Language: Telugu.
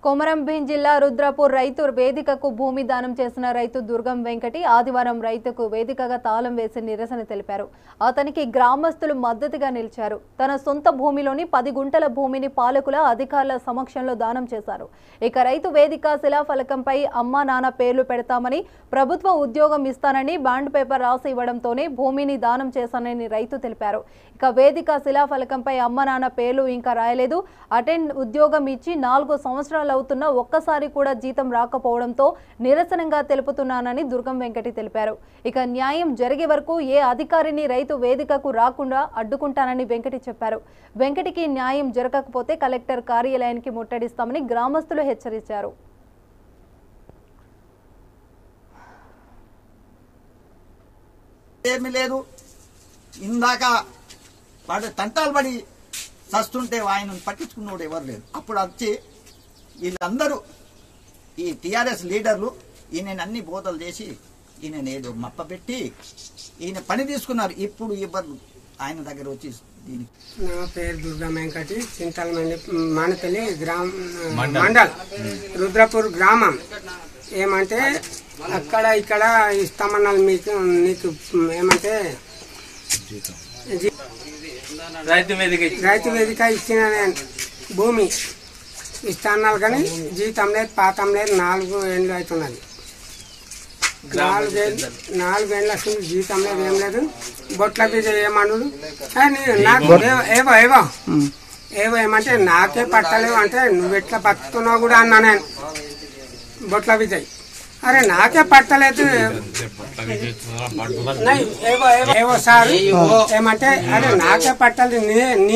కొమరంభీం జిల్లా రుద్రపూర్ రైతు వేదికకు భూమి దానం చేసిన రైతు దుర్గం వెంకటి ఆదివారం రైతుకు వేదికగా తాళం వేసి నిరసన తెలిపారు. అతనికి గ్రామస్తులు మద్దతుగా నిలిచారు. తన సొంత భూమిలోని 10 గుంటల భూమిని పాలకుల అధికారుల సమక్షంలో దానం చేశారు. ఇక రైతు వేదిక శిలాఫలకంపై అమ్మా నాన్న పేర్లు పెడతామని, ప్రభుత్వ ఉద్యోగం ఇస్తానని బాండ్ పేపర్ రాసి ఇవ్వడంతోనే భూమిని దానం చేశానని రైతు తెలిపారు. ఇక వేదిక శిలాఫలకంపై అమ్మ నాన్న పేర్లు ఇంకా రాయలేదు. అటెండ్ ఉద్యోగం ఇచ్చి 4 సంవత్సరాలు అవుతున్నా ఒక్కసారి కూడా జీతం రాకపోవడంతో నిరసనంగా తెలుపుతున్నానని దుర్గం వెంకటి తెలిపారు. ఇక న్యాయం జరిగే వరకు ఏ అధికారిని రైతు వేదికకు రాకుండా అడ్డుకుంటానని వెంకటి చెప్పారు. వెంకటికి న్యాయం జరగకపోతే కలెక్టర్ కార్యాలయానికి ముట్టడిస్తామని గ్రామస్తులు హెచ్చరించారు. ఏమీ లేదు, ఇందాక వాడు తంటాలు పడి చస్తుంటే ఆయనను పట్టించుకున్నాడు ఎవరు లేదు. అప్పుడు వచ్చి వీళ్ళందరూ ఈ టీఆర్ఎస్ లీడర్లు ఈయన అన్ని బోధలు చేసి ఈయన ఏదో మప్పబెట్టి ఈయన పని తీసుకున్నారు. ఇప్పుడు ఇవ్వరు ఆయన దగ్గర వచ్చి దీనికి. నా పేరు దుర్గా వెంకటి, చింతలమండి మానపల్లి మండల్ రుద్రపూర్ గ్రామం. ఏమంటే అక్కడ ఇక్కడ ఇస్తామన్నారు నీకు ఏమంటే రైతు వేదిక ఇచ్చిన భూమి ఇస్తాన్నారు కానీ జీతం లేదు, పాతం లేదు. 4 ఏళ్ళు అవుతున్నది. 4 ఏళ్ళ జీతం లేదు, ఏం లేదు. బొట్ల బీజ ఏమన్నాడు నాకు ఏవో ఏవో ఏవో ఏమంటే నాకే పట్టలేవు అంటే నువ్వు ఎట్లా బతుకుతున్నావు కూడా అన్నా నేను. బొట్ల విజయ్ అరే నాకే పట్టలేదు ఏవో ఏవో సార్ ఏమంటే అరే నాకే పట్టలేదు నీ